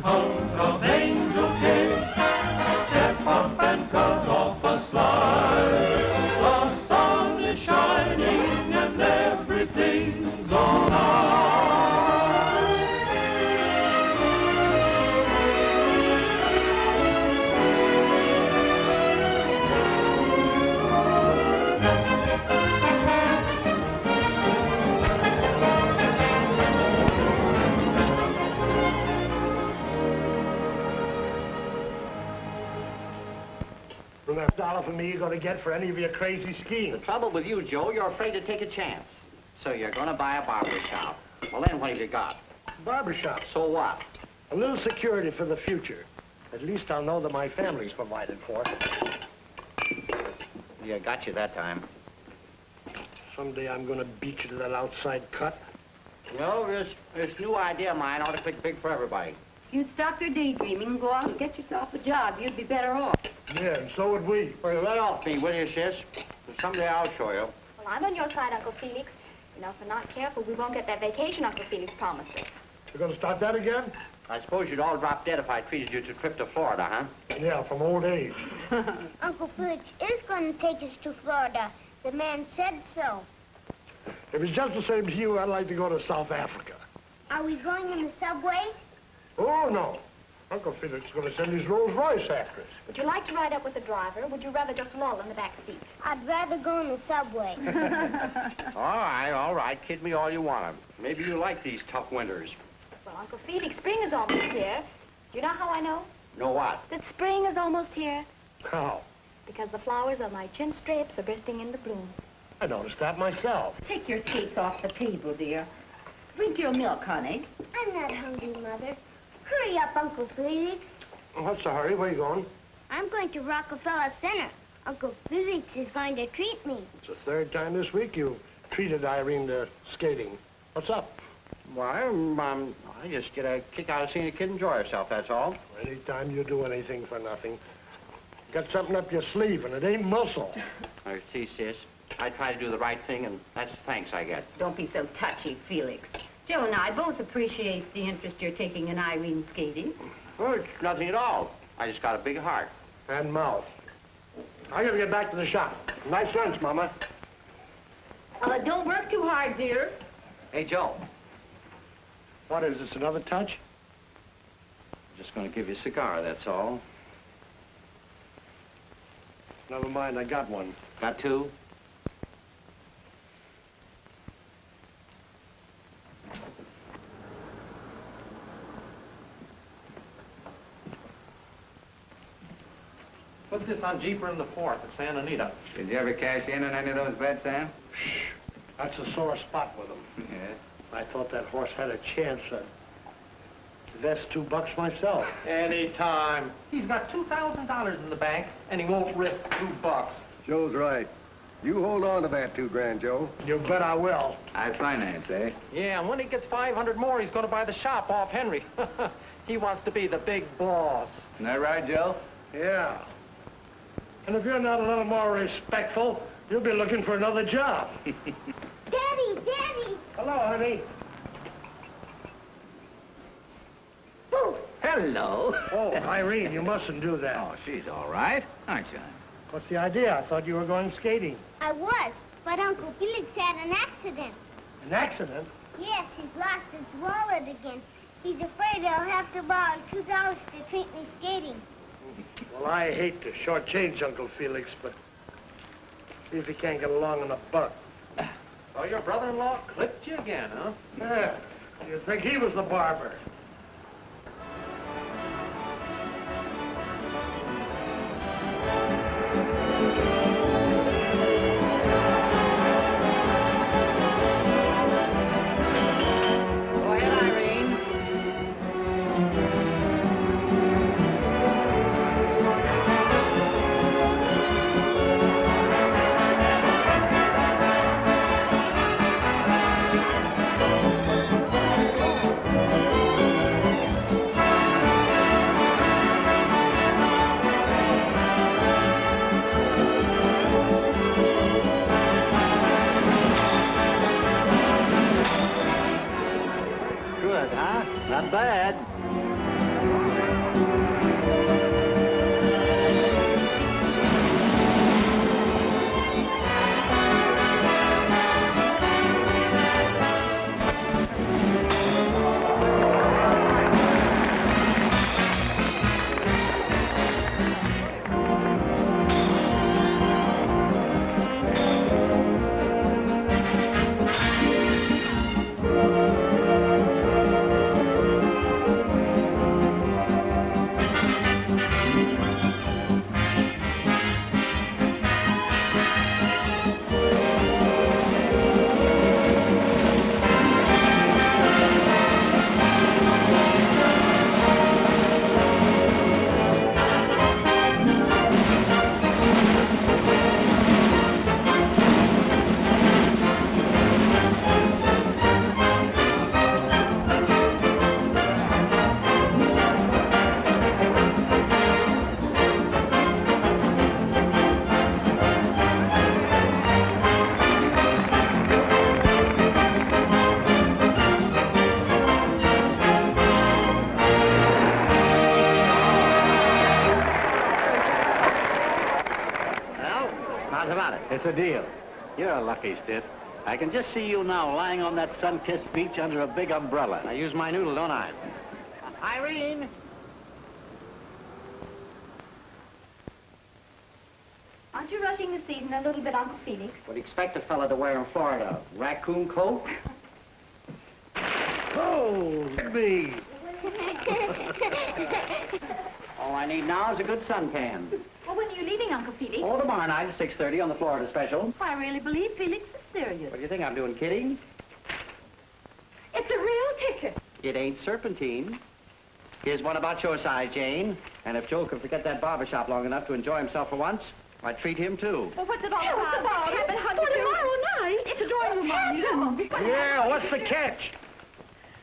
hunk of angel cake. Step up and cut off a slice. The sun is shining and everything's on ice. $1 for me you're going to get for any of your crazy schemes. The trouble with you, Joe, you're afraid to take a chance. So you're going to buy a barber shop. Well, then what have you got? Barbershop. So what? A little security for the future. At least I'll know that my family's provided for. Yeah, got you that time. Someday I'm going to beat you to that outside cut. You know, this new idea of mine ought to click big for everybody. You'd stop your daydreaming and go out and get yourself a job. You'd be better off. Yeah, and so would we. Well, let off me, will you, sis? Someday I'll show you. Well, I'm on your side, Uncle Felix. You know, if we're not careful, we won't get that vacation Uncle Felix promised us. You're going to start that again? I suppose you'd all drop dead if I treated you to a trip to Florida, huh? Yeah, from old age. Uncle Felix is going to take us to Florida. The man said so. If it's just the same to you, I'd like to go to South Africa. Are we going in the subway? Oh, no. Uncle Felix is going to send his Rolls Royce after us. Would you like to ride up with the driver, or would you rather just loll in the back seat? I'd rather go in the subway. All right. Kid me all you want to. Maybe you like these tough winters. Well, Uncle Felix, spring is almost here. Do you know how I know? Know what? That spring is almost here. How? Because the flowers on my chin strapes are bursting into bloom. I noticed that myself. Take your skates off the table, dear. Drink your milk, honey. I'm not hungry, Mother. Hurry up, Uncle Felix. What's the hurry? Where are you going? I'm going to Rockefeller Center. Uncle Felix is going to treat me. It's the third time this week you treated Irene to skating. What's up? Why, I just get a kick out of seeing a kid enjoy herself, that's all. Anytime you do anything for nothing. Got something up your sleeve, and it ain't muscle. I see, sis. I try to do the right thing, and that's the thanks I get. Don't be so touchy, Felix. Joe and I both appreciate the interest you're taking in Irene skating. Oh, it's nothing at all. I just got a big heart. And mouth. I gotta get back to the shop. Nice lunch, Mama. Don't work too hard, dear. Hey, Joe. What is this, another touch? I'm just going to give you a cigar, that's all. Never mind, I got one. Got two? Put this on Jeeper in the 4th at Santa Anita. Did you ever cash in on any of those bets, Sam? Shh. That's a sore spot with him. Yeah. I thought that horse had a chance. I'd invest $2 myself. Anytime. He's got $2,000 in the bank, and he won't risk $2. Joe's right. You hold on to that $2,000, Joe. You bet I will. I finance, eh? Yeah, and when he gets 500 more, he's going to buy the shop off Henry. He wants to be the big boss. Isn't that right, Joe? Yeah. And if you're not a little more respectful, you'll be looking for another job. Daddy, Daddy! Hello, honey. Boo! Hello. Oh, Irene, you mustn't do that. Oh, she's all right, aren't you? What's the idea? I thought you were going skating. I was, but Uncle Felix had an accident. An accident? Yes, he's lost his wallet again. He's afraid I'll have to borrow $2 to treat me skating. Well, I hate to shortchange Uncle Felix, but see if he can't get along in a buck. Oh, your brother-in-law clipped you again, huh? Yeah. You'd think he was the barber. Go ahead, Irene. Good, huh? Not bad. How's about it? It's a deal. You're a lucky stiff. I can just see you now lying on that sun-kissed beach under a big umbrella. I use my noodle, don't I? Irene! Aren't you rushing the season a little bit, Uncle Felix? What do you expect a fella to wear in Florida? Raccoon coat? Oh, me. All I need now is a good suntan. Well, when are you leaving, Uncle Felix? Oh, tomorrow night at 6:30 on the Florida special. I really believe Felix is serious. What do you think I'm doing, kidding? It's a real ticket. It ain't serpentine. Here's one about your size, Jane. And if Joe could forget that barber shop long enough to enjoy himself for once, I'd treat him, too. Well, what's it all about? Cabin hunting. For tomorrow night. It's a drawing room on you. Yeah, what's the catch?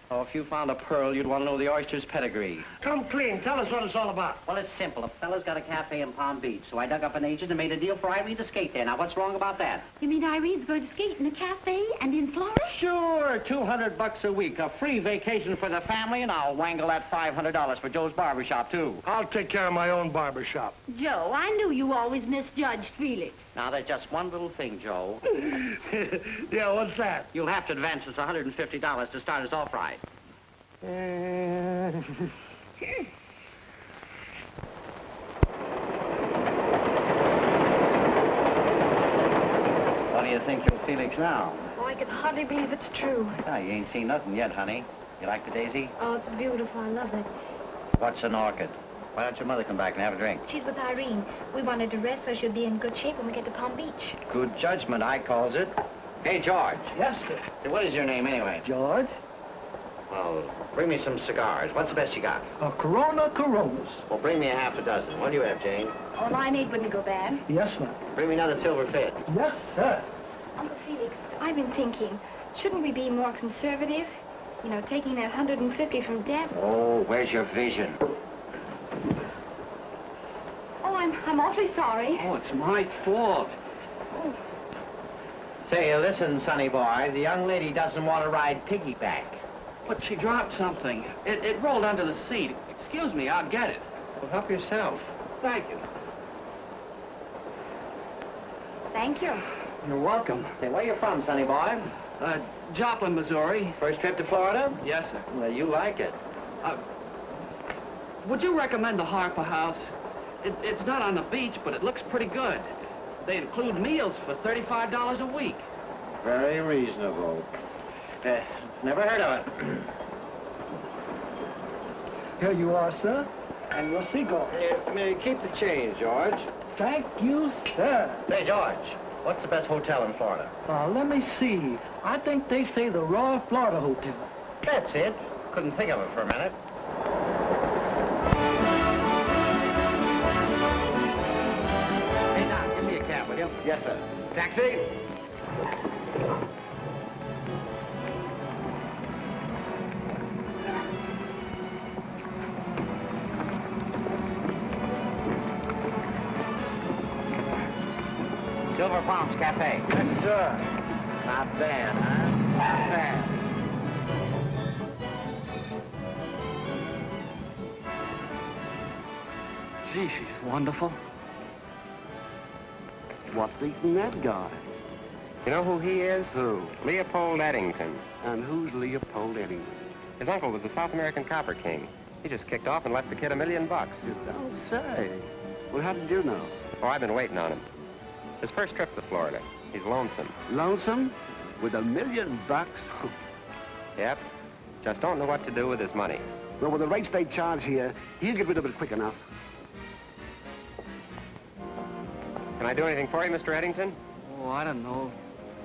Oh, if you found a pearl, you'd want to know the oyster's pedigree. Come clean. Tell us what it's all about. Well, it's simple. A fella's got a cafe in Palm Beach, so I dug up an agent and made a deal for Irene to skate there. Now, what's wrong about that? You mean Irene's going to skate in a cafe and in Florida? Sure, $200 a week, a free vacation for the family, and I'll wangle that $500 for Joe's barbershop, too. I'll take care of my own barber shop. Joe, I knew you always misjudged Felix. Now, there's just one little thing, Joe. Yeah, what's that? You'll have to advance us $150 to start us off right. What do you think you're Felix now? Oh, I can hardly believe it's true. Ah, you ain't seen nothing yet, honey. You like the daisy? Oh, it's beautiful. I love it. What's an orchid? Why don't your mother come back and have a drink? She's with Irene. We wanted to rest so she'll be in good shape when we get to Palm Beach. Good judgment, I calls it. Hey, George. Yes, sir. Hey, what is your name, anyway? George? Well, bring me some cigars. What's the best you got? A Corona Coronas. Well, bring me a half a dozen. What do you have, Jane? Oh, limeade wouldn't go bad. Yes, ma'am. Bring me another silver fit. Yes, sir. Uncle Felix, I've been thinking, shouldn't we be more conservative? You know, taking that 150 from Deb. Oh, where's your vision? Oh, I'm awfully sorry. Oh, it's my fault. Say, listen, sonny boy, the young lady doesn't want to ride piggyback. But she dropped something. It rolled under the seat. Excuse me, I'll get it. Well, help yourself. Thank you. Thank you. You're welcome. Say, where you from, sonny boy? Joplin, Missouri. First trip to Florida? Yes, sir. Well, you like it. Would you recommend the Harper House? It's not on the beach, but it looks pretty good. They include meals for $35 a week. Very reasonable. Never heard of it. Here you are, sir. And your cigar. Yes, may keep the change, George. Thank you, sir. Say, George, what's the best hotel in Florida? Let me see. I think they say the Royal Florida Hotel. That's it. Couldn't think of it for a minute. Hey, Doc, give me a cab, will you? Yes, sir. Taxi? Silver Palms Cafe. Yes, sir. Not bad, huh? Not bad. Gee, she's wonderful. What's eating that guy? You know who he is? Who? Leopold Eddington. And who's Leopold Eddington? His uncle was the South American Copper King. He just kicked off and left the kid $1 million. You don't say. Well, how did you know? Oh, I've been waiting on him. His first trip to Florida. He's lonesome. Lonesome? With $1 million? Yep. Just don't know what to do with his money. Well, with the rates they charge here, he'll get rid of it quick enough. Can I do anything for you, Mr. Eddington? Oh, I don't know.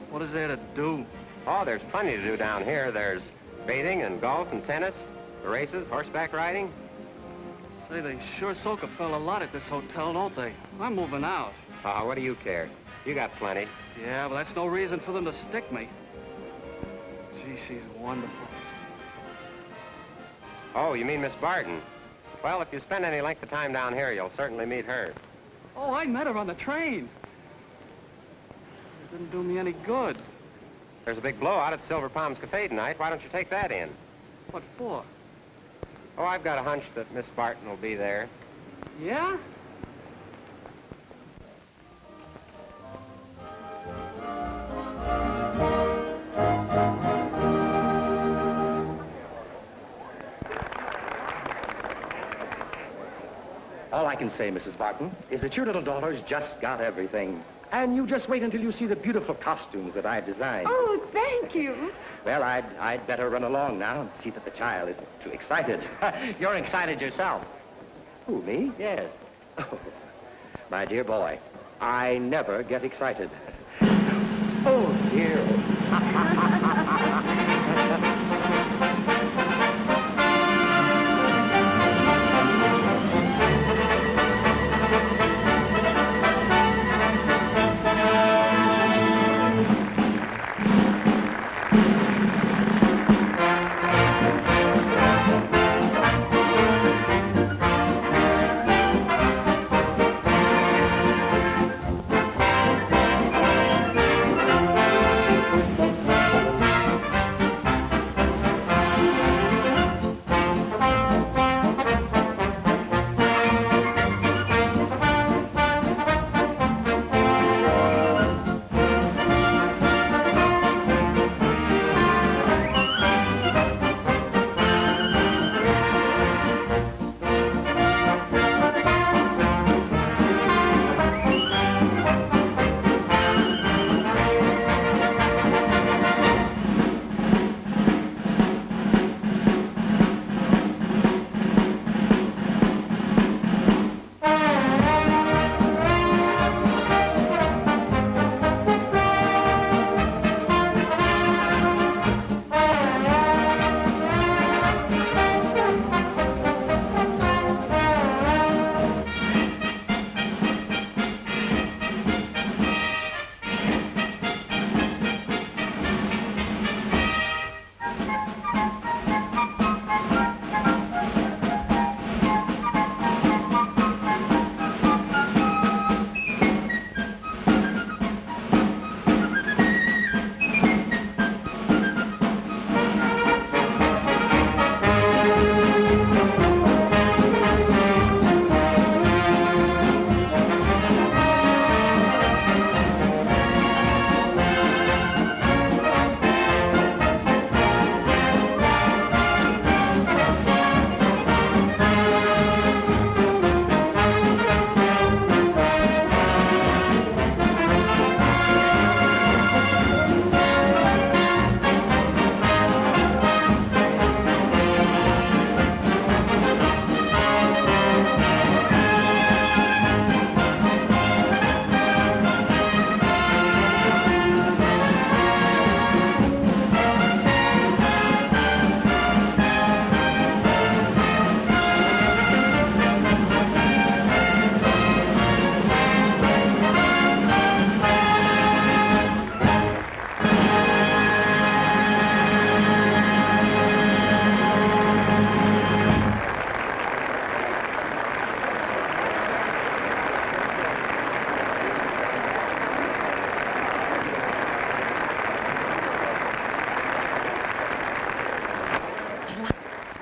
What is there to do? Oh, there's plenty to do down here. There's bathing and golf and tennis, the races, horseback riding. Say, they sure soak a fella a lot at this hotel, don't they? I'm moving out. Oh, what do you care? You got plenty. Yeah, but that's no reason for them to stick me. Gee, she's wonderful. Oh, you mean Miss Barton? Well, if you spend any length of time down here, you'll certainly meet her. Oh, I met her on the train. It didn't do me any good. There's a big blowout at Silver Palms Cafe tonight. Why don't you take that in? What for? Oh, I've got a hunch that Miss Barton will be there. Yeah? All I can say, Mrs. Barton, is that your little daughter's just got everything. And you just wait until you see the beautiful costumes that I've designed. Oh, thank you. Well, I'd better run along now and see that the child isn't too excited. You're excited yourself. Who, me? Yes. Oh, my dear boy, I never get excited. Oh, dear.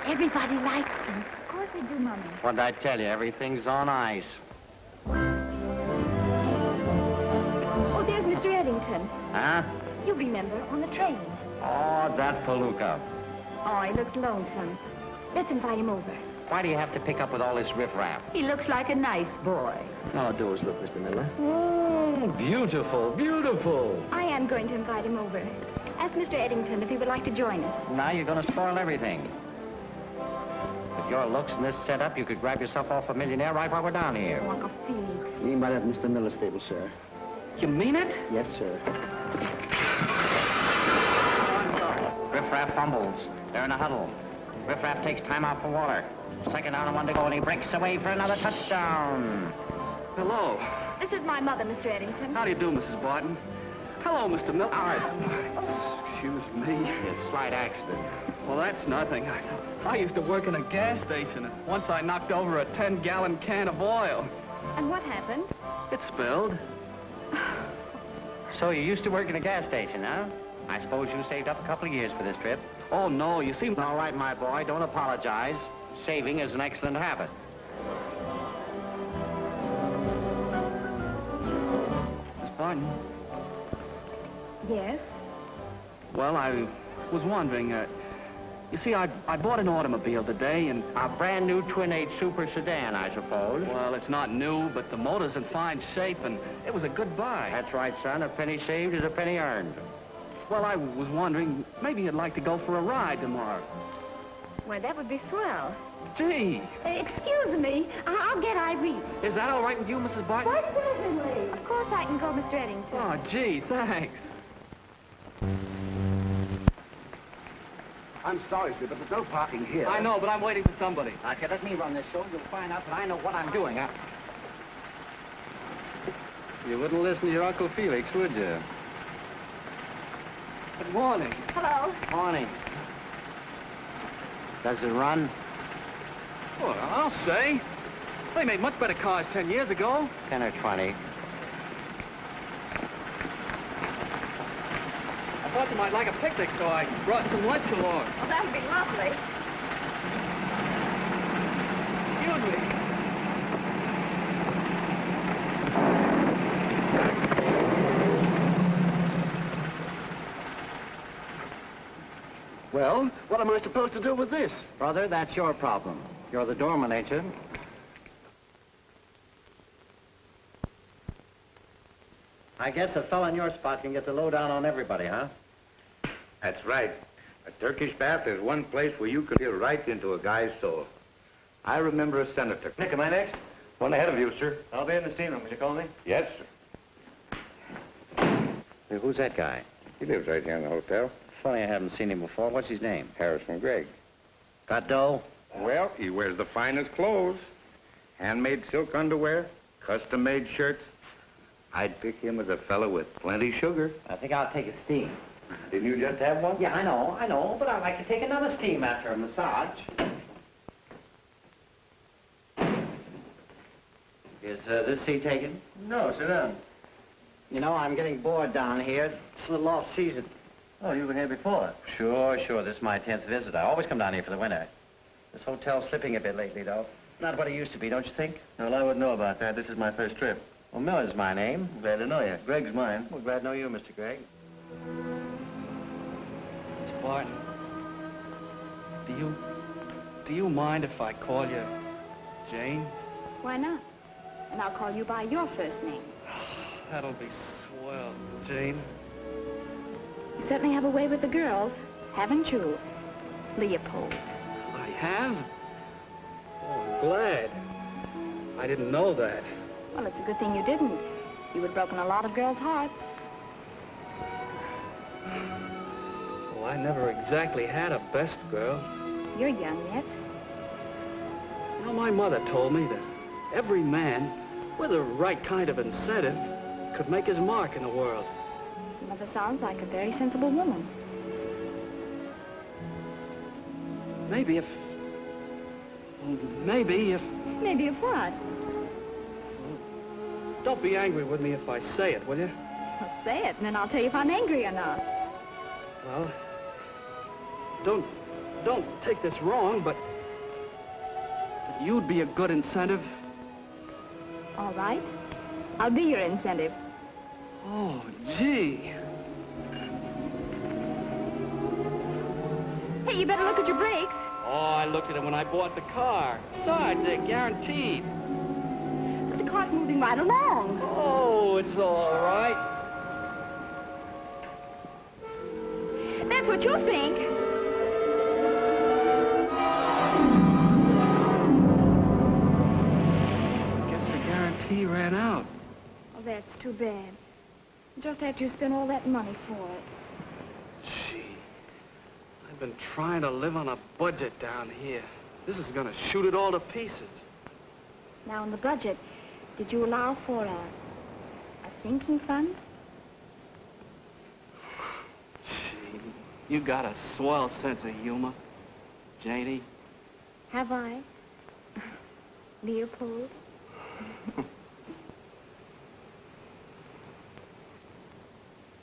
Everybody likes them. course we do, Mommy. What'd I tell you? Everything's on ice. Oh, there's Mr. Eddington. Huh? You remember, on the train. Oh, that palooka. Oh, he looks lonesome. Let's invite him over. Why do you have to pick up with all this riffraff? He looks like a nice boy. Oh, do us look, Mr. Miller. Oh, beautiful, beautiful. I am going to invite him over. Ask Mr. Eddington if he would like to join us. Now you're going to spoil everything. With your looks and this setup, you could grab yourself off a millionaire right while we're down here. Oh, Uncle Felix. You might have Mr. Miller's stable, sir. You mean it? Yes, sir. Riffraff fumbles. They're in a huddle. Riffraff takes time out for water. Second down and one to go, and he breaks away for another touchdown. Hello. This is my mother, Mr. Eddington. How do you do, Mrs. Barton? Hello, Mr. Miller. Excuse me. It's a slight accident. Well, that's nothing. I used to work in a gas station, and once I knocked over a 10-gallon can of oil. And what happened? It spilled. So you used to work in a gas station, huh? I suppose you saved up a couple of years for this trip. Oh, no, you see... All right, my boy, don't apologize. Saving is an excellent habit. Miss Barton? Yes? Well, I was wondering, you see, I bought an automobile today, and... A brand new twin-8 super sedan, I suppose. Well, it's not new, but the motor's in fine shape, and it was a good buy. That's right, son. A penny saved is a penny earned. Well, I was wondering, maybe you'd like to go for a ride tomorrow. Well, that would be swell. Gee, Excuse me. I'll get Irene. is that all right with you, Mrs. Barton? Why, certainly. Of course I can go, Mr. Eddington. Oh, gee, thanks. I'm sorry, sir, but there's no parking here. I know, but I'm waiting for somebody. Okay, let me run this show. You'll find out that I know what I'm doing, huh? You wouldn't listen to your Uncle Felix, would you? Good morning. Hello. Morning. Does it run? Well, I'll say. They made much better cars 10 years ago. 10 or 20. I thought you might like a picnic, so I brought some lunch along. Well, that would be lovely. Excuse me. Well, what am I supposed to do with this? Brother, that's your problem. You're the doorman, ain't you? I guess a fella in your spot can get the lowdown on everybody, huh? That's right. A Turkish bath is one place where you can feel right into a guy's soul. I remember a senator. Nick, am I next? One ahead of you, sir. I'll be in the steam room. Will you call me? Yes, sir. Hey, who's that guy? He lives right here in the hotel. Funny I haven't seen him before. What's his name? Harrison Gregg. Got dough? Well, he wears the finest clothes. Handmade silk underwear, custom-made shirts. I'd pick him as a fellow with plenty sugar. I think I'll take a steam. Didn't you just have one? Yeah, I know, but I'd like to take another steam after a massage. Is this seat taken? No, sit down. You know, I'm getting bored down here. It's a little off-season. Oh, you've been here before. Sure. This is my 10th visit. I always come down here for the winter. This hotel's slipping a bit lately, though. Not what it used to be, don't you think? Well, I wouldn't know about that. This is my first trip. Well, Miller's my name. Glad to know you. Greg's mine. Well, glad to know you, Mr. Gregg. Miss Barton, do you mind if I call you Jane? Why not? And I'll call you by your first name. That'll be swell, Jane. You certainly have a way with the girls, haven't you, Leopold? I have? Oh, I'm glad. I didn't know that. Well, it's a good thing you didn't. You would have broken a lot of girls' hearts. Well, I never exactly had a best girl. You're young yet. You know, my mother told me that every man with the right kind of incentive could make his mark in the world. Your mother sounds like a very sensible woman. Maybe if... Maybe if what? Don't be angry with me if I say it, will you? Well, say it, and then I'll tell you if I'm angry or not. Well, don't take this wrong, but you'd be a good incentive. All right. I'll be your incentive. Oh, gee. Hey, you better look at your brakes. Oh, I looked at them when I bought the car. Besides, they're guaranteed. But the car's moving right along. Oh, it's all right. That's what you think. Guess the guarantee ran out. Oh, that's too bad. Just after you spent all that money for it. Gee, I've been trying to live on a budget down here. This is gonna shoot it all to pieces. Now, in the budget, did you allow for a sinking fund? Gee, you got a swell sense of humor, Janie. Have I? Leopold?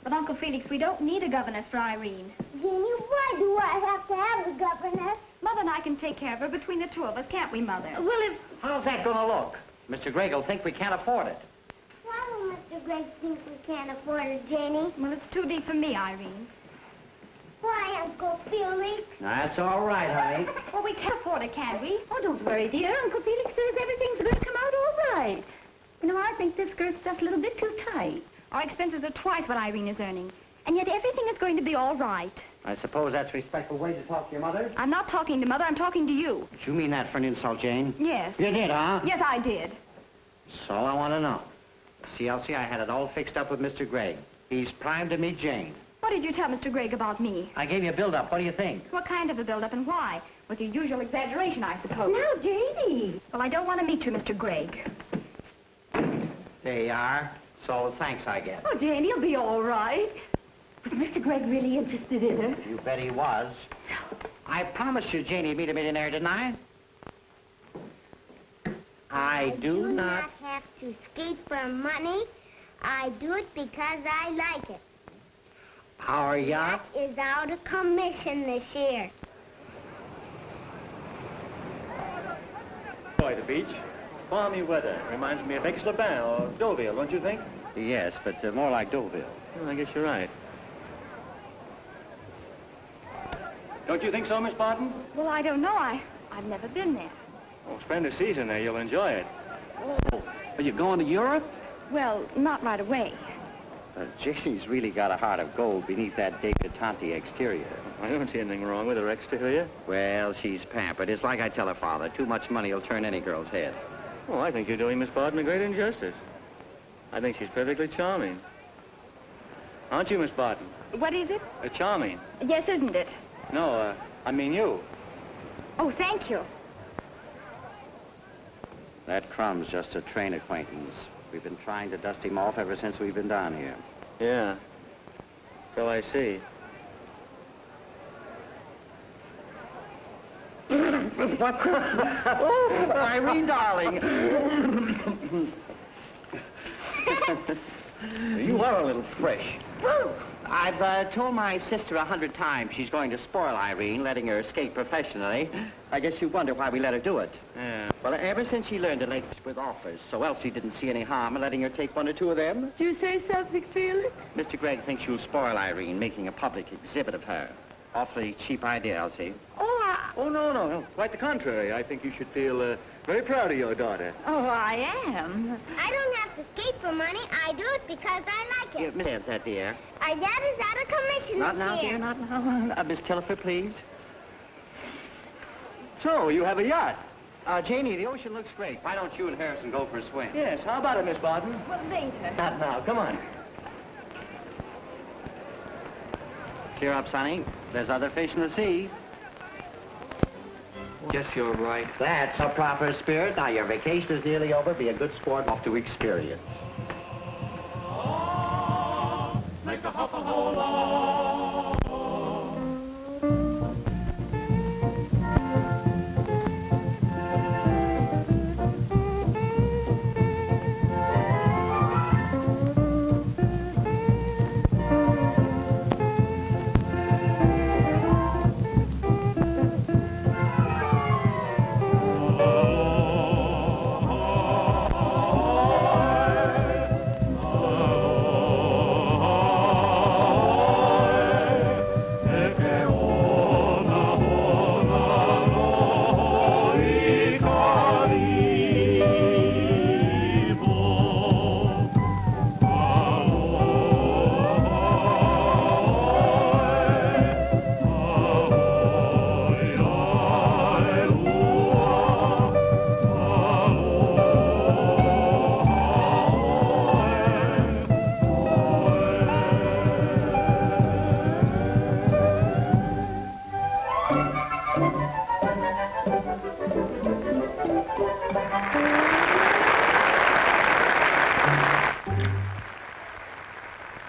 But, Uncle Felix, we don't need a governess for Irene. Jenny, why do I have to have a governess? Mother and I can take care of her between the two of us, can't we, Mother? Well, if... How's that going to look? Mr. Gregg will think we can't afford it. Why will Mr. Gregg think we can't afford it, Jenny? Well, it's too deep for me, Irene. Why, Uncle Felix? That's all right, honey. Well, we can't afford it, can we? Oh, don't worry, dear. Uncle Felix says everything's going to come out all right. You know, I think this skirt's just a little bit too tight. Our expenses are twice what Irene is earning. And yet everything is going to be all right. I suppose that's a respectful way to talk to your mother? I'm not talking to Mother, I'm talking to you. Did you mean that for an insult, Jane? Yes. You did, huh? Yes, I did. That's all I want to know. See, Elsie, I had it all fixed up with Mr. Gregg. He's primed to meet Jane. What did you tell Mr. Gregg about me? I gave you a build-up. What do you think? What kind of a build-up and why? With your usual exaggeration, I suppose. Now, Janie. Well, I don't want to meet you, Mr. Gregg. There you are. So, thanks, I guess. Oh, Janie, you'll be all right. Was Mr. Gregg really interested in her? You bet he was. I promised you Janie would meet a millionaire, didn't I? I do not have to skate for money. I do it because I like it. Our yacht? That is out of commission this year. Boy, the beach. Balmy weather. Reminds me of Aix-les-Bains or Deauville, don't you think? Yes, but more like Deauville. Well, I guess you're right. Don't you think so, Miss Barton? Well, I don't know. I've never been there. Well, spend a season there. You'll enjoy it. Oh, are you going to Europe? Well, not right away. Janie's really got a heart of gold beneath that debutante exterior. I don't see anything wrong with her exterior. Well, she's pampered. It's like I tell her father, too much money will turn any girl's head. Oh, I think you're doing Miss Barton a great injustice. I think she's perfectly charming. Aren't you, Miss Barton? What is it? Charming. Yes, isn't it? No, I mean you. Oh, thank you. That Crumb's just a train acquaintance. We've been trying to dust him off ever since we've been down here. Yeah. So I see. What? Oh, Irene, darling. You are a little fresh. I've told my sister 100 times she's going to spoil Irene, letting her skate professionally. I guess you wonder why we let her do it. Yeah. Well, ever since she learned to late with offers, so Elsie didn't see any harm in letting her take one or two of them. Did you say something, Felix? Mr. Gregg thinks you'll spoil Irene, making a public exhibit of her. Awfully cheap idea, Elsie. Oh, no. Quite the contrary. I think you should feel very proud of your daughter. Oh, I am. I don't have to skate for money. I do it because I like it. Miss that, dear. Our dad is out of commission Not this now, year. dear, not now. Miss Tilliford, please. So, you have a yacht? Janie, the ocean looks great. Why don't you and Harrison go for a swim? Yes. How about it, Miss Barton? Well, later. Not now. Come on. Cheer up, Sonny. There's other fish in the sea. Guess you're right. That's a proper spirit. Now, your vacation is nearly over. Be a good sport off to experience. Make a hop and hold on. Oh.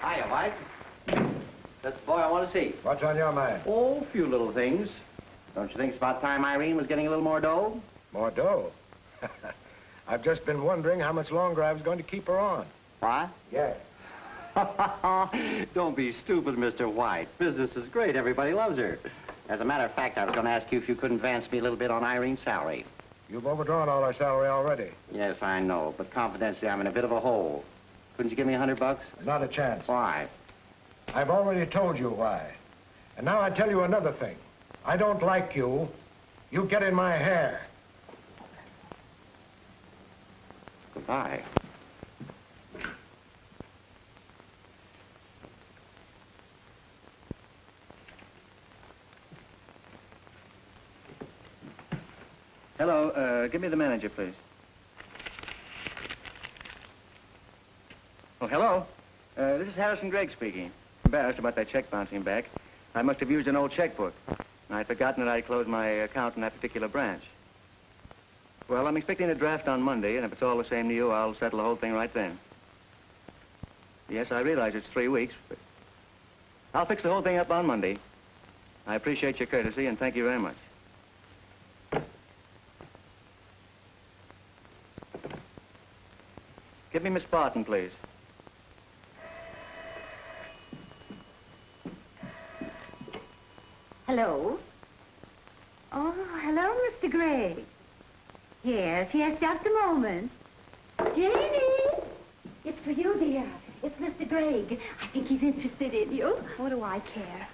Hiya, White. That's the boy I want to see. What's on your mind? Oh, a few little things. Don't you think it's about time Irene was getting a little more dough? More dough? I've just been wondering how much longer I was going to keep her on. What? Yes. Don't be stupid, Mr. White. Business is great. Everybody loves her. As a matter of fact, I was going to ask you if you could advance me a little bit on Irene's salary. You've overdrawn all our salary already. Yes, I know, but confidentially, I'm in a bit of a hole. Couldn't you give me $100? Not a chance. Why? I've already told you why. And now I tell you another thing. I don't like you. You get in my hair. Goodbye. Hello, give me the manager, please. Oh, hello. This is Harrison Gregg speaking. Embarrassed about that check bouncing back. I must have used an old checkbook. I'd forgotten that I'd closed my account in that particular branch. Well, I'm expecting a draft on Monday, and if it's all the same to you, I'll settle the whole thing right then. Yes, I realize it's 3 weeks, but I'll fix the whole thing up on Monday. I appreciate your courtesy, and thank you very much. Give me Miss Barton, please. Hello? Oh, hello, Mr. Gray. Yes, just a moment. Janie! It's for you, dear. It's Mr. Gregg. I think he's interested in you. What do I care?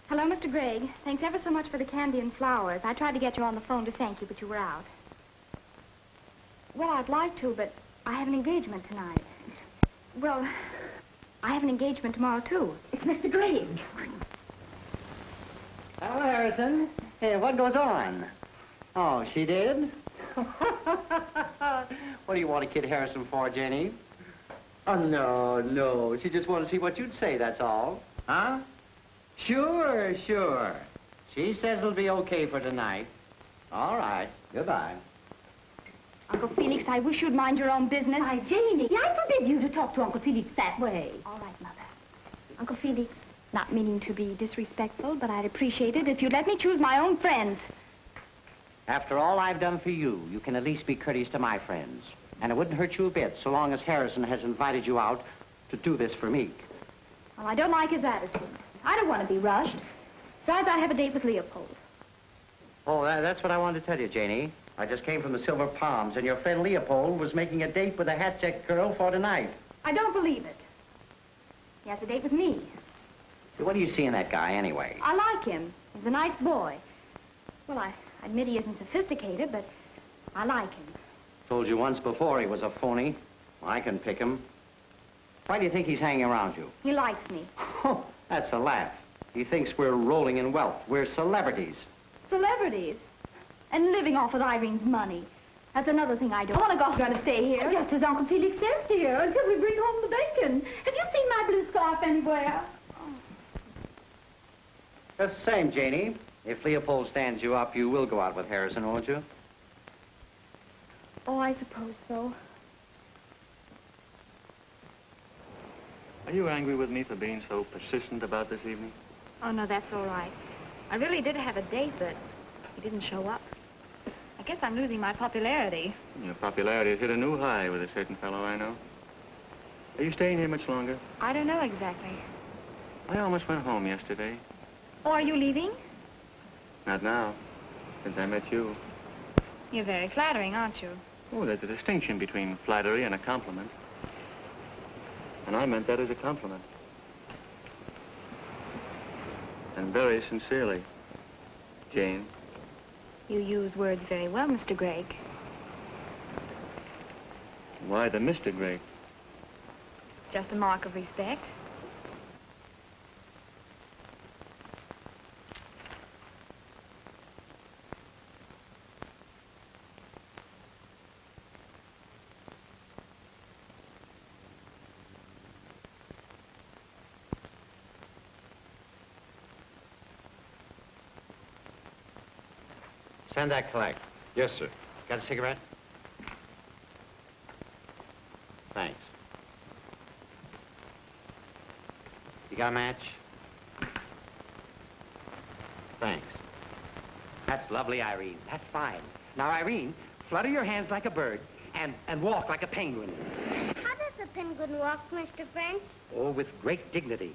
Hello, Mr. Gregg. Thanks ever so much for the candy and flowers. I tried to get you on the phone to thank you, but you were out. Well, I'd like to, but I have an engagement tonight. Well, I have an engagement tomorrow, too. It's Mr. Gregg. Hello, Harrison. Hey, what goes on? Oh, she did? What do you want to kid Harrison for, Jenny? Oh, no. She just wanted to see what you'd say, that's all. Huh? Sure. She says it'll be okay for tonight. All right. Goodbye. Uncle Felix, I wish you'd mind your own business. Why, Janie, I forbid you to talk to Uncle Felix that way. All right, Mother. Uncle Felix, not meaning to be disrespectful, but I'd appreciate it if you'd let me choose my own friends. After all I've done for you, you can at least be courteous to my friends. And it wouldn't hurt you a bit, so long as Harrison has invited you out to do this for me. Well, I don't like his attitude. I don't want to be rushed. Besides, I have a date with Leopold. Oh, that's what I wanted to tell you, Janie. I just came from the Silver Palms, and your friend Leopold was making a date with a hat-check girl for tonight. I don't believe it. He has a date with me. So what do you see in that guy, anyway? I like him. He's a nice boy. Well, I admit he isn't sophisticated, but I like him. Told you once before he was a phony. I can pick him. Why do you think he's hanging around you? He likes me. Oh, that's a laugh. He thinks we're rolling in wealth. We're celebrities. Celebrities? And living off of Irene's money. That's another thing I do. I want to go. I'm going to stay here. Just as Uncle Felix says, dear, until we bring home the bacon. Have you seen my blue scarf anywhere? Just the same, Janie. If Leopold stands you up, you will go out with Harrison, won't you? Oh, I suppose so. Are you angry with me for being so persistent about this evening? Oh, no, that's all right. I really did have a date, but he didn't show up. I guess I'm losing my popularity. Your popularity has hit a new high with a certain fellow I know. Are you staying here much longer? I don't know exactly. I almost went home yesterday. Oh, are you leaving? Not now, since I met you. You're very flattering, aren't you? Oh, there's a distinction between flattery and a compliment. And I meant that as a compliment. And very sincerely, Jane. You use words very well, Mr. Gregg. Why the Mr. Gregg? Just a mark of respect. Send that collect. Yes, sir. Got a cigarette? Thanks. You got a match? Thanks. That's lovely, Irene. That's fine. Now, Irene, flutter your hands like a bird and walk like a penguin. How does a penguin walk, Mr. French? Oh, with great dignity.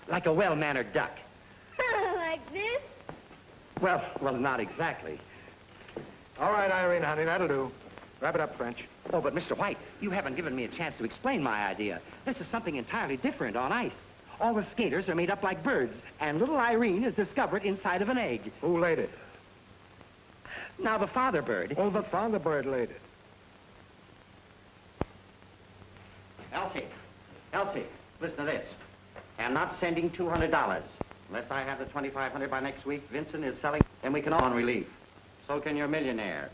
Like a well-mannered duck. Like this? Well, not exactly. All right, Irene, honey, that'll do. Wrap it up, French. Oh, but Mr. White, you haven't given me a chance to explain my idea. This is something entirely different on ice. All the skaters are made up like birds, and little Irene is discovered inside of an egg. Who laid it? Now, the father bird... Oh, the father bird laid it. Elsie, listen to this. I'm not sending $200. Unless I have the $2,500 by next week, Vincent is selling, and we can all on relief. So can your millionaire,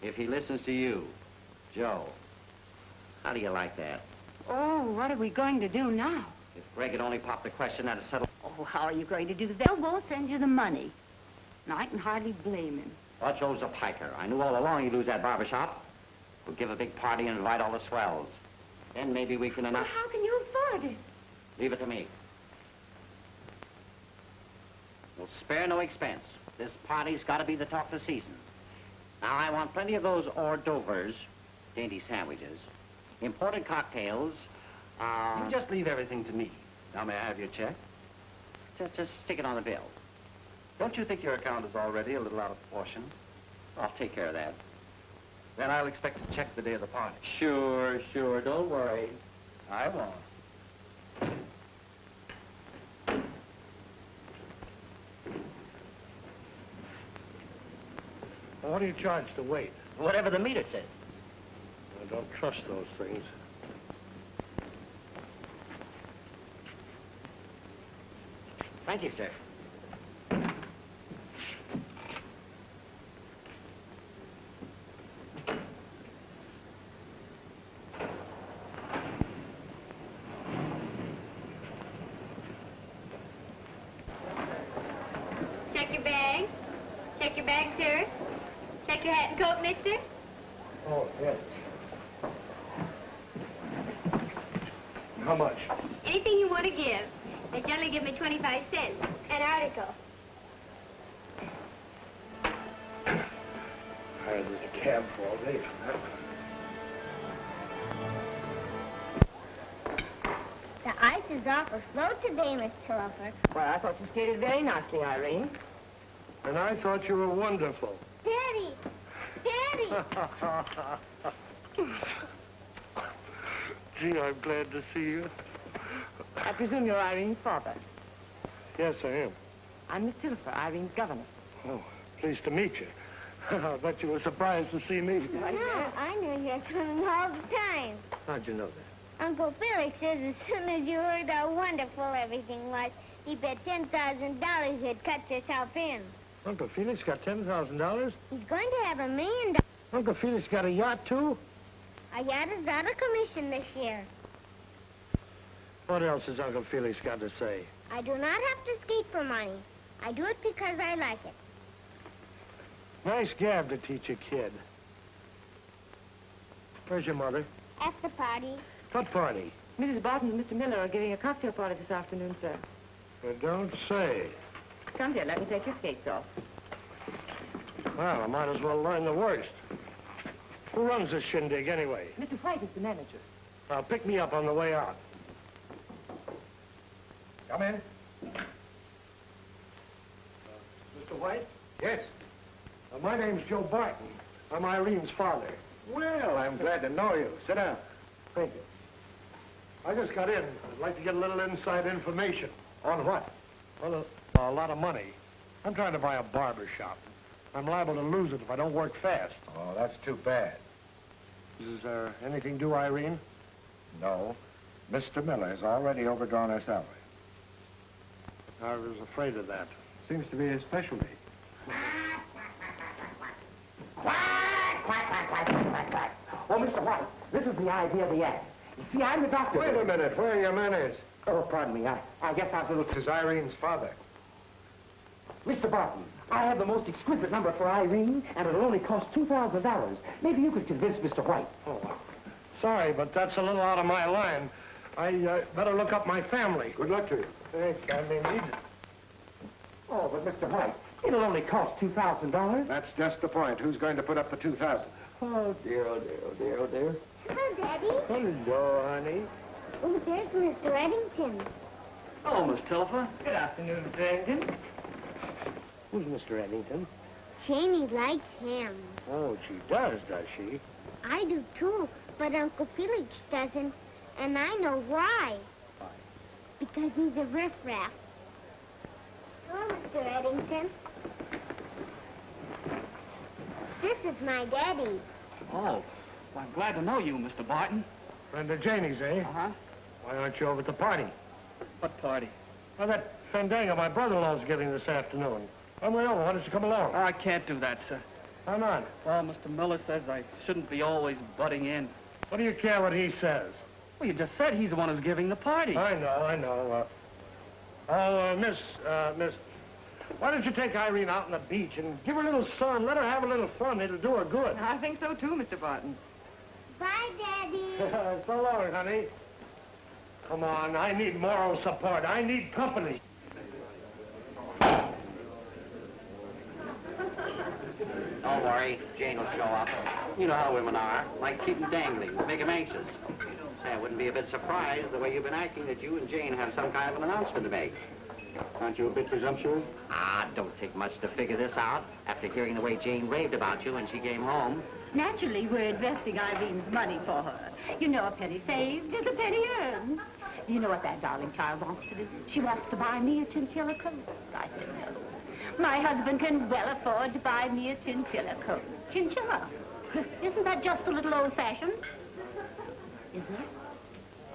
if he listens to you, Joe. How do you like that? Oh, what are we going to do now? If Greg had only popped the question, that'd settle. Oh, how are you going to do that? They'll both send you the money. Now, I can hardly blame him. Well, Joe's a piker. I knew all along he'd lose that barber shop. We'll give a big party and invite all the swells. Then maybe we can Well, how can you afford it? Leave it to me. We'll spare no expense. This party's got to be the talk of the season. Now, I want plenty of those hors d'oeuvres, dainty sandwiches, imported cocktails. You just leave everything to me. Now, may I have your check? Just stick it on the bill. Don't you think your account is already a little out of proportion? I'll take care of that. Then I'll expect a check the day of the party. Sure. Don't worry. I won't. Well, what do you charge to wait? Whatever the meter says. I don't trust those things. Thank you, sir. Check your bag. Check your bag, sir. Check your hat and coat, mister. Oh, yes. How much? Anything you want to give. They generally give me 25 cents. An article. Hired as a cab for all day for that. The ice is awful slow today, Miss Tillifer. Well, I thought you skated very nicely, Irene. And I thought you were wonderful. Daddy! Daddy! Gee, I'm glad to see you. I presume you're Irene's father. Yes, I am. I'm Miss Tillifer, Irene's governess. Oh, pleased to meet you. I bet you were surprised to see me. No, I knew you were coming all the time. How'd you know that? Uncle Felix says as soon as you heard how wonderful everything was, he bet $10,000 you'd cut yourself in. Uncle Felix got $10,000? He's going to have $1 million. Uncle Felix got a yacht, too? Our yacht is out of commission this year. What else has Uncle Felix got to say? I do not have to skate for money. I do it because I like it. Nice gab to teach a kid. Where's your mother? At the party. What party? Mrs. Barton and Mr. Miller are giving a cocktail party this afternoon, sir. You don't say. Come, dear, let me take your skates off. Well, I might as well learn the worst. Who runs this shindig, anyway? Mr. White is the manager. Pick me up on the way out. Come in. Mr. White? Yes. My name's Joe Barton. I'm Irene's father. Well, I'm glad to know you. Sit down. Thank you. I just got in. I'd like to get a little inside information. On what? Well, a lot of money. I'm trying to buy a barber shop. I'm liable to lose it if I don't work fast. Oh, that's too bad. Is there anything due, Irene? No. Mr. Miller has already overdrawn her salary. I was afraid of that. Seems to be his specialty. Oh, Mr. White, this is the idea of the act. You see, I'm the doctor. Wait a minute. Where are your manners? Oh, pardon me. I guess I was a little... This is Irene's father. Mr. Barton, I have the most exquisite number for Irene, and it'll only cost $2,000. Maybe you could convince Mr. White. Oh, sorry, but that's a little out of my line. I better look up my family. Good luck to you. Thanks, I may need it. Oh, but Mr. White, it'll only cost $2,000. That's just the point. Who's going to put up the 2,000? Oh, dear, oh, dear, oh, dear, oh, dear. Hello, Daddy. Hello, honey. Oh, there's Mr. Eddington. Hello, Miss Tilfa. Good afternoon, Jenkins. Who's Mr. Eddington? Janie likes him. Oh, she does she? I do, too, but Uncle Felix doesn't, and I know why. Why? Because he's a riffraff. Hello, Mr. Eddington. This is my daddy. Oh, well, I'm glad to know you, Mr. Barton. Friend of Janie's, eh? Uh-huh. Why aren't you over at the party? What party? Well, that fandango my brother-in-law's giving this afternoon. I'm way over. Why don't you come along? I can't do that, sir. Why not? Well, Mr. Miller says I shouldn't be always butting in. What do you care what he says? Well, you just said he's the one who's giving the party. I know. Miss, why don't you take Irene out on the beach and give her a little sun, let her have a little fun. It'll do her good. I think so, too, Mr. Barton. Bye, Daddy. So long, honey. Come on, I need moral support. I need company. Don't worry, Jane will show up. You know how women are. Like keep them dangling, make them anxious. Say, I wouldn't be a bit surprised the way you've been acting that you and Jane have some kind of an announcement to make. Aren't you a bit presumptuous? Ah, don't take much to figure this out after hearing the way Jane raved about you when she came home. Naturally, we're investing Irene's money for her. You know, a penny saved is a penny earned. You know what that darling child wants to do? She wants to buy me a chinchilla coat. I said no. My husband can well afford to buy me a chinchilla coat. Chinchilla. Isn't that just a little old-fashioned? Isn't it?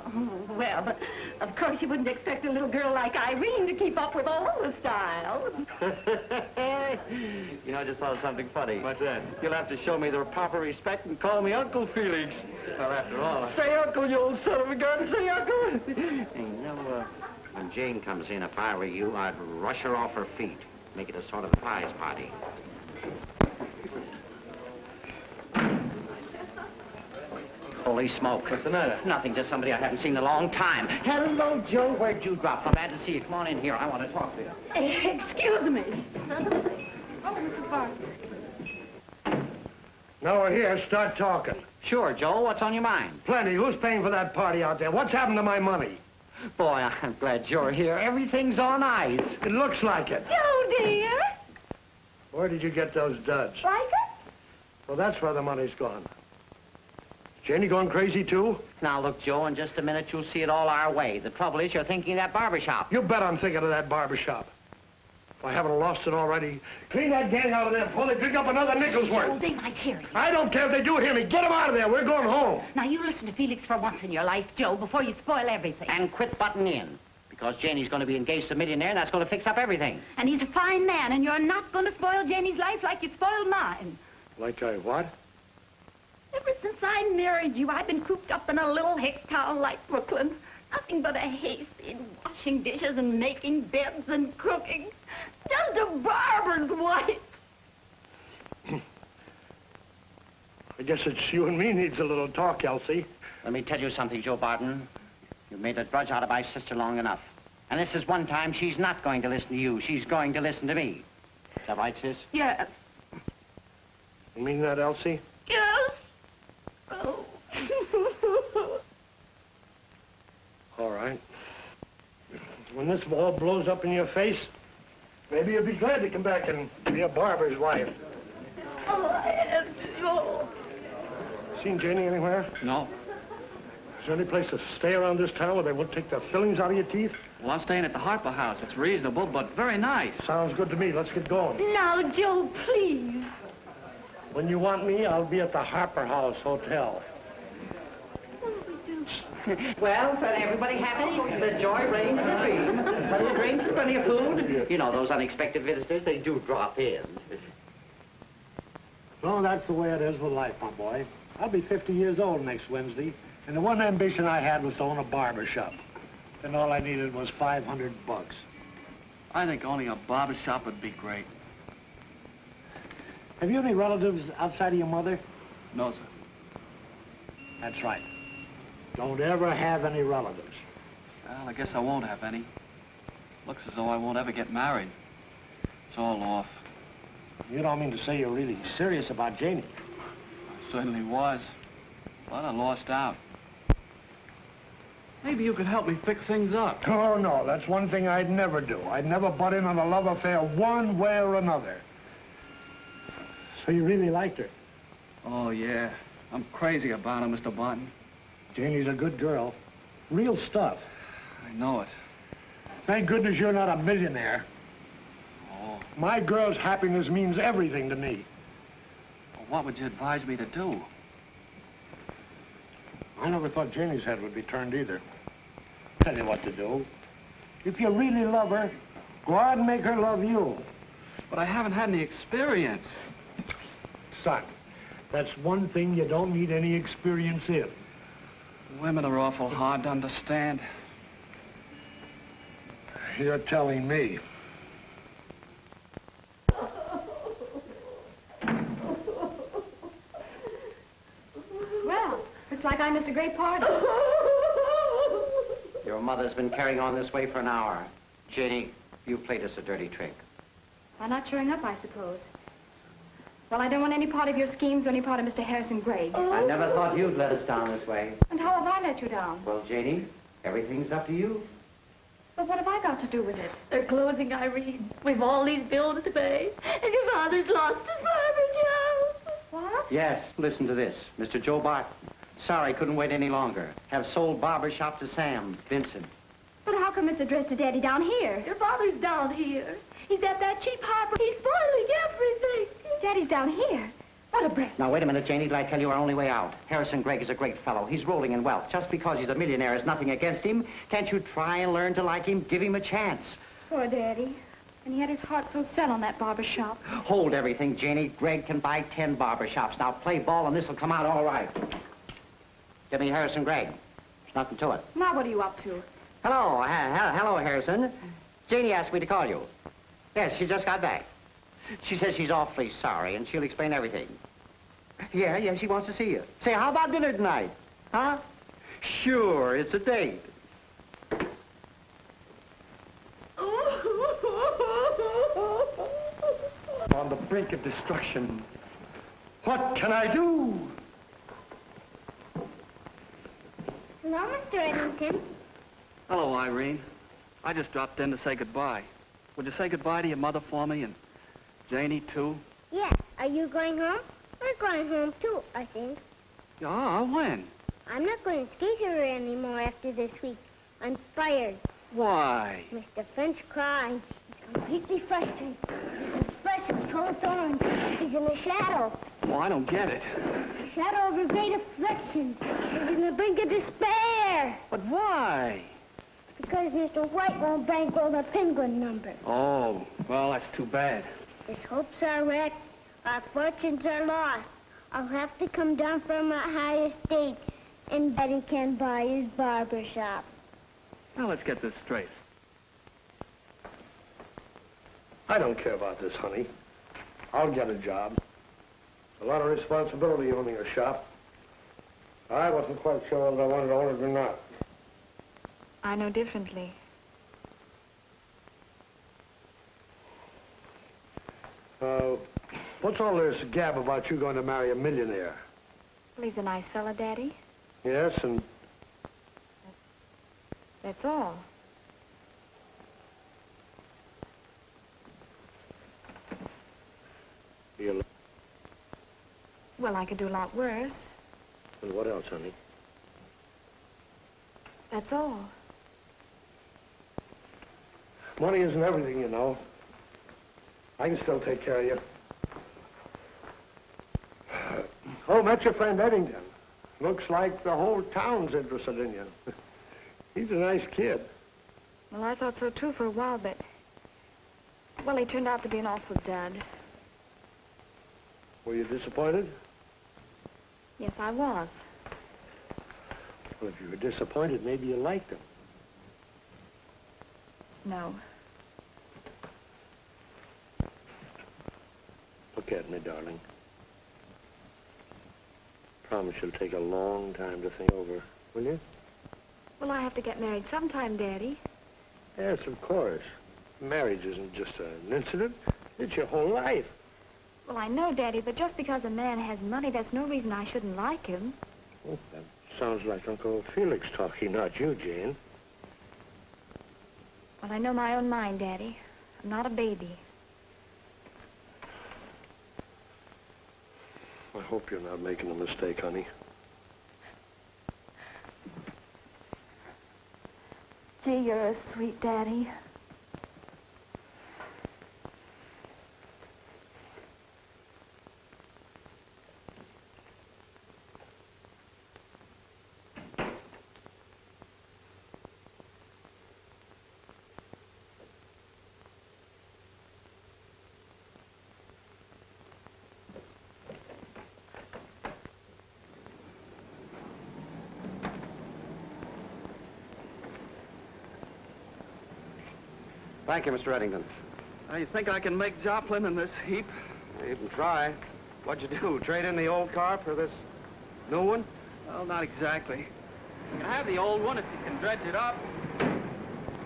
Oh, well, but of course you wouldn't expect a little girl like Irene to keep up with all the styles. You know, I just thought of something funny. What's that? You'll have to show me the proper respect and call me Uncle Felix. Well, after all... Say Uncle, you old son of a gun. Say Uncle. Hey, you know, when Jane comes in, if I were you, I'd rush her off her feet. Make it a sort of prize party. Holy smoke. What's the matter? Nothing, just somebody I haven't seen in a long time. Hello, Joe. Where'd you drop from? Glad to see you. Come on in here. I want to talk to you. Excuse me. Oh, Mrs. Barton. Now we're here, start talking. Sure, Joe. What's on your mind? Plenty. Who's paying for that party out there? What's happened to my money? Boy, I'm glad you're here. Everything's on ice. It looks like it. Joe, dear. Where did you get those duds? Like it? Well, that's where the money's gone. Janie going crazy, too? Now, look, Joe, in just a minute, you'll see it all our way. The trouble is, you're thinking of that barber shop. You bet I'm thinking of that barber shop. If I haven't lost it already, clean that gang out of there before they pick up another nickel's worth. Oh, they might hear you. I don't care if they do hear me. Get them out of there. We're going home. Now, you listen to Felix for once in your life, Joe, before you spoil everything. And quit butting in. Because Janie's going to be engaged to a millionaire, and that's going to fix up everything. And he's a fine man, and you're not going to spoil Janie's life like you spoiled mine. Like I what? Ever since I married you, I've been cooped up in a little hick town like Brooklyn. Nothing but a haste in washing dishes and making beds and cooking. Just a barber's wife. I guess it's you and me needs a little talk, Elsie. Let me tell you something, Joe Barton. You've made a drudge out of my sister long enough. And this is one time she's not going to listen to you. She's going to listen to me. Is that right, sis? Yes. You mean that, Elsie? Yes. Oh. All right. When this all blows up in your face, maybe you'll be glad to come back and be a barber's wife. Oh, Aunt Joe. Seen Janie anywhere? No. Is there any place to stay around this town where they won't take the fillings out of your teeth? Well, I'm staying at the Harper House. It's reasonable, but very nice. Sounds good to me. Let's get going. Now, Joe, please. When you want me, I'll be at the Harper House Hotel. Well, everybody happy? The joy reigns supreme. Plenty of drinks, plenty of food. You know, those unexpected visitors, they do drop in. No, that's the way it is with life, my boy. I'll be 50 years old next Wednesday, and the one ambition I had was to own a barber shop. And all I needed was $500. I think owning a barber shop would be great. Have you any relatives outside of your mother? No, sir. That's right. Don't ever have any relatives. Well, I guess I won't have any. Looks as though I won't ever get married. It's all off. You don't mean to say you're really serious about Janie? I certainly was. But I lost out. Maybe you could help me fix things up. Oh, no, that's one thing I'd never do. I'd never butt in on a love affair one way or another. So you really liked her? Oh, yeah. I'm crazy about her, Mr. Barton. Janie's a good girl. Real stuff. I know it. Thank goodness you're not a millionaire. Oh. My girl's happiness means everything to me. Well, what would you advise me to do? I never thought Janie's head would be turned either. Tell you what to do. If you really love her, go out and make her love you. But I haven't had any experience. Son, that's one thing you don't need any experience in. Women are awful hard to understand. You're telling me. Well, looks like I missed a great party. Your mother's been carrying on this way for an hour. Janie, you played us a dirty trick. By not showing up, I suppose. Well, I don't want any part of your schemes or any part of Mr. Harrison Gregg. I never thought you'd let us down this way. And how have I let you down? Well, Janie, everything's up to you. But what have I got to do with it? They're closing, Irene. We've all these bills to pay. And your father's lost his barber job. What? Yes, listen to this. Mr. Joe Barton. Sorry, couldn't wait any longer. Have sold barber shop to Sam Vincent. But how come it's addressed to Daddy down here? Your father's down here. He's at that cheap harbor. He's spoiling everything. Daddy's down here. What a breath. Now, wait a minute, Janie. Did I tell you our only way out? Harrison Gregg is a great fellow. He's rolling in wealth. Just because he's a millionaire is nothing against him. Can't you try and learn to like him? Give him a chance. Poor Daddy. And he had his heart so set on that barber shop. Hold everything, Janie. Gregg can buy 10 barber shops. Now, play ball and this'll come out all right. Give me Harrison Gregg. There's nothing to it. Now what are you up to? Hello. Hello, Harrison. Janie asked me to call you. Yes, she just got back. She says she's awfully sorry, and she'll explain everything. Yeah, she wants to see you. Say, how about dinner tonight? Huh? Sure, it's a date. On the brink of destruction. What can I do? Hello, Mr. Eddington. Hello, Irene. I just dropped in to say goodbye. Would you say goodbye to your mother for me and Janie, too? Yes. Are you going home? We're going home, too, I think. Yeah, when? I'm not going to skate here anymore after this week. I'm fired. Why? Mr. French cries. He's completely frustrated. His expression's cold thorns. He's in the shadow. Oh, I don't get it. Shadow of a great affliction. He's in the brink of despair. But why? Because Mr. White won't bankroll the penguin number. Oh, well, that's too bad. His hopes are wrecked. Our fortunes are lost. I'll have to come down from a high estate, and Daddy can buy his barber shop. Now, let's get this straight. I don't care about this, honey. I'll get a job. A lot of responsibility owning a shop. I wasn't quite sure whether I wanted to own it or not. I know differently. What's all this gab about you going to marry a millionaire? Well, he's a nice fella, Daddy. Yes, and... That's all. You... Well, I could do a lot worse. And what else, honey? That's all. Money isn't everything, you know. I can still take care of you. Oh, met your friend Eddington. Looks like the whole town's interested in you. He's a nice kid. Well, I thought so, too, for a while, but... Well, he turned out to be an awful dud. Were you disappointed? Yes, I was. Well, if you were disappointed, maybe you liked him. No. But look at me, darling. Promise you'll take a long time to think over, will you? Well, I have to get married sometime, Daddy. Yes, of course. Marriage isn't just an incident. It's your whole life. Well, I know, Daddy, but just because a man has money, that's no reason I shouldn't like him. Oh, that sounds like Uncle Felix talking, not you, Jane. Well, I know my own mind, Daddy. I'm not a baby. I hope you're not making a mistake, honey. Gee, you're a sweet daddy. Thank you, Mr. Reddington. You think I can make Joplin in this heap? You can try. What'd you do, trade in the old car for this new one? Well, not exactly. You can have the old one if you can dredge it up.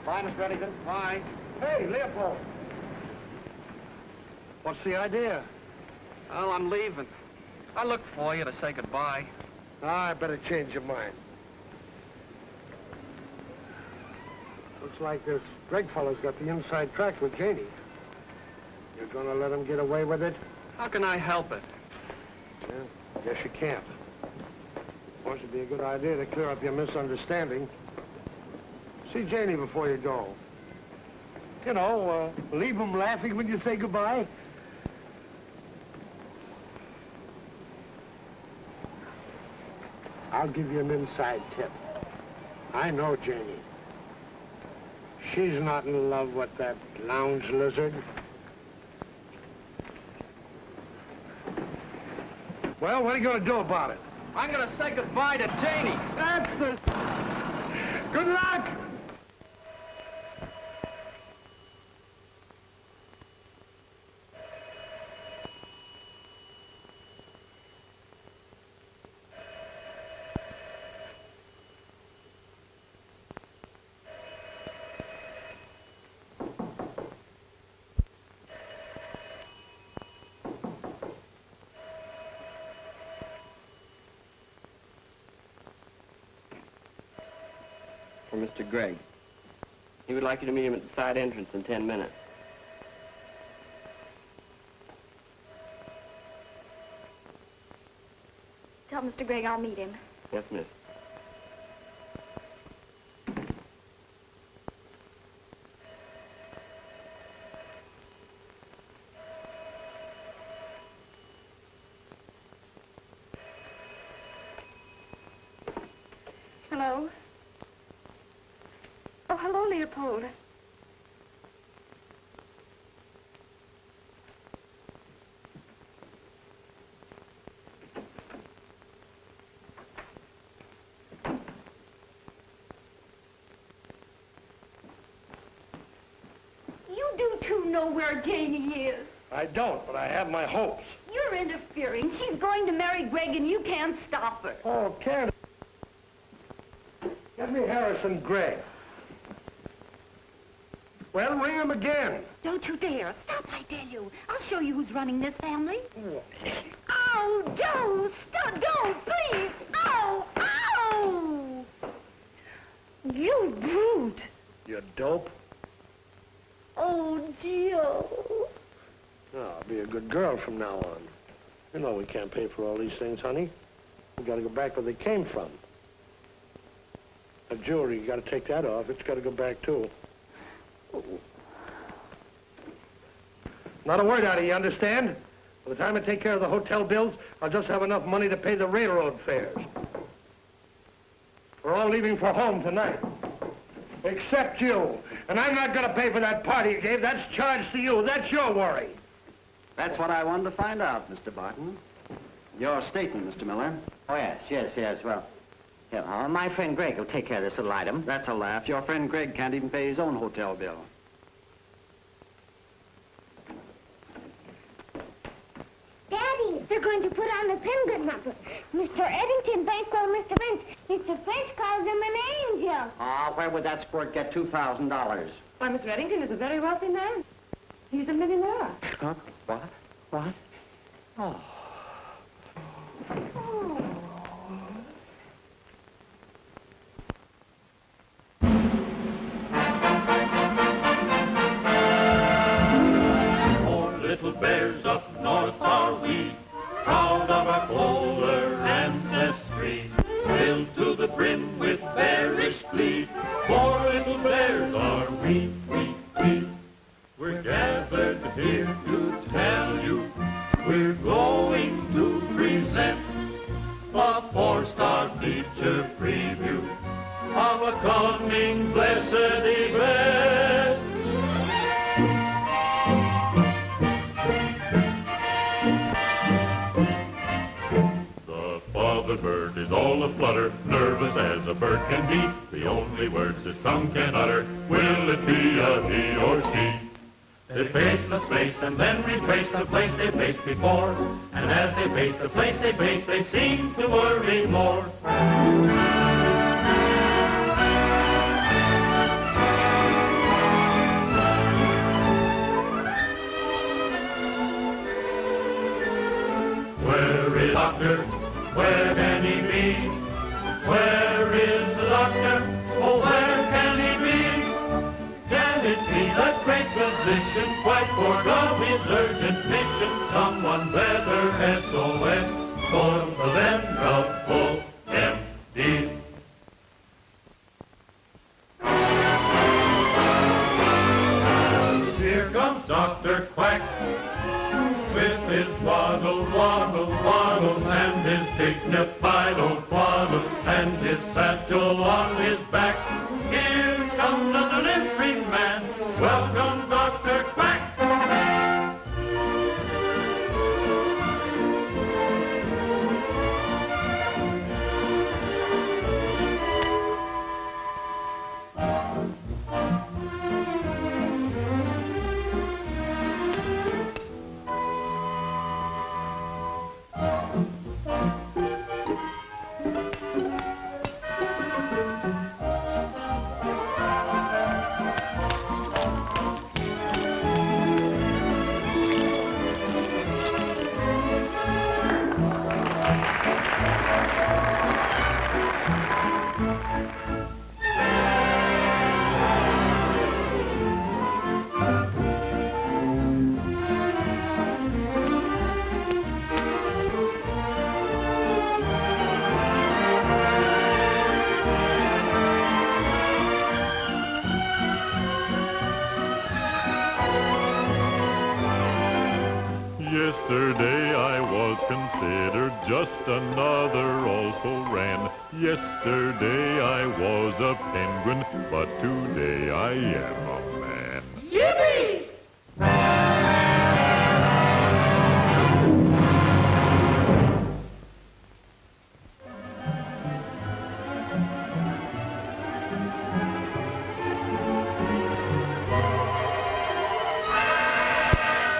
Bye, Mr. Reddington. Bye. Hey, Leopold. What's the idea? Well, I'm leaving. I looked for you to say goodbye. I better change your mind. Looks like this Greg fellow's got the inside track with Janie. You're gonna let him get away with it? How can I help it? Yeah, I guess you can't. Suppose it'd be a good idea to clear up your misunderstanding. See Janie before you go. You know, leave him laughing when you say goodbye. I'll give you an inside tip. I know Janie. She's not in love with that lounge lizard. Well, what are you going to do about it? I'm going to say goodbye to Janie. That's the... Good luck! For Mr. Gregg. He would like you to meet him at the side entrance in 10 minutes. Tell Mr. Gregg I'll meet him. Yes, miss. Hello? Oh, hello, Leopold. You do, too, know where Janie is. I don't, but I have my hopes. You're interfering. She's going to marry Greg, and you can't stop her. Oh, can't... Get me Harrison Gregg. Well, ring him again. Don't you dare. Stop, I tell you. I'll show you who's running this family. Oh, Joe, stop. Don't, please. Ow, ow. You brute. You dope. Oh, Joe. No, I'll be a good girl from now on. You know we can't pay for all these things, honey. We gotta go back where they came from. The jewelry, you gotta take that off. It's gotta go back, too. Not a word out of you, understand? By the time I take care of the hotel bills, I'll just have enough money to pay the railroad fares. We're all leaving for home tonight. Except you. And I'm not going to pay for that party you gave. That's charged to you. That's your worry. That's what I wanted to find out, Mr. Barton. Your statement, Mr. Miller. Oh, yes. Well, yeah, my friend Greg will take care of this little item. That's a laugh. Your friend Greg can't even pay his own hotel bill. we're going to put on the penguin number. Mr. Eddington thanks old Mr. Finch. Mr. Finch calls him an angel. Ah, where would that sport get $2,000? Why, Mr. Eddington is a very wealthy man. He's a millionaire. Huh? What? What? Oh. Little bears up north are we, proud of our polar ancestry, filled to the brim with bearish glee. 4 little bears are we. We're gathered here to tell you we're going to present a 4-star feature preview of a coming blessed event. The bird is all aflutter, nervous as a bird can be. The only words his tongue can utter, will it be a he or she? They face the space and then retrace the place they faced before. And as they face the place they face, they seem to worry more. Where is Doctor? Where can he be? Where is the doctor? Oh, where can he be? Can it be that great physician quite forgot his urgent mission? Someone better SOS for the then doubtful MD. Here comes Dr. Quack with his waddle, waddle, waddle, and his dignified old twaddle, and his satchel on his back. Here comes the delivery man. Welcome, Dr. Quack. Yesterday I was considered just another also ran. Yesterday I was a penguin, but today I am a man. Yippee!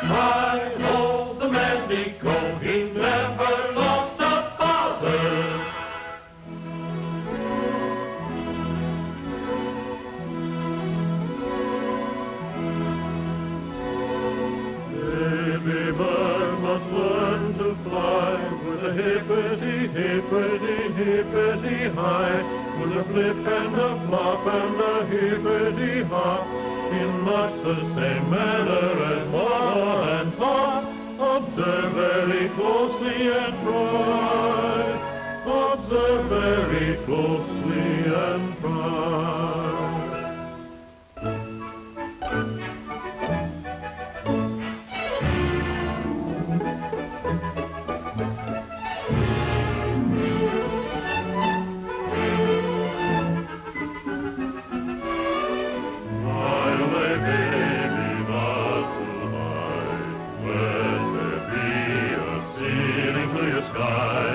I know the man Nico, he never lost a father. Baby bird must learn to fly with a hippity, hippity, hippity high, with a flip and a flop and a hippity hop, in much the same manner as Mama and Pop. Observe very closely and try. Observe very closely and try. Sky,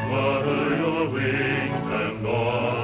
flutter your wings and all.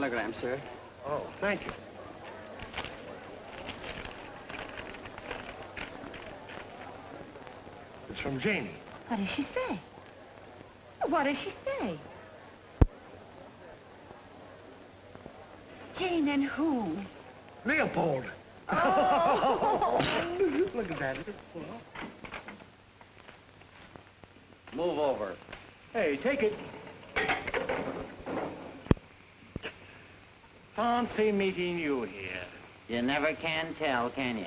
telegram, sir. Oh, thank you. It's from Janie. What does she say? What does she say? Jane and who? Leopold. Oh. Look at that. Move over. Hey, take it. Fancy meeting you here. You never can tell, can you?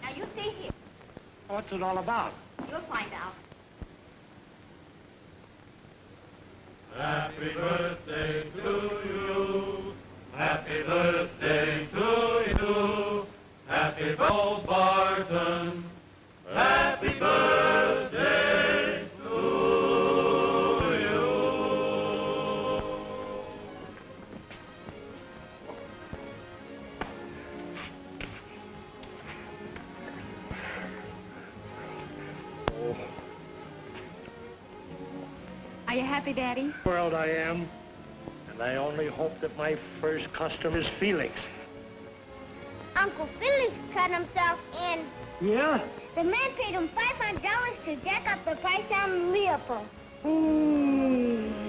Now, you stay here. What's it all about? You'll find out. Happy birthday to you. Happy birthday to you. Happy Bo Barton. Happy birthday to you. Are you happy, Daddy? World I am. And I only hope that my first customer is Felix. Uncle Felix cut himself in. Yeah? The man paid him $500 to jack up the price on Leopold. Ooh.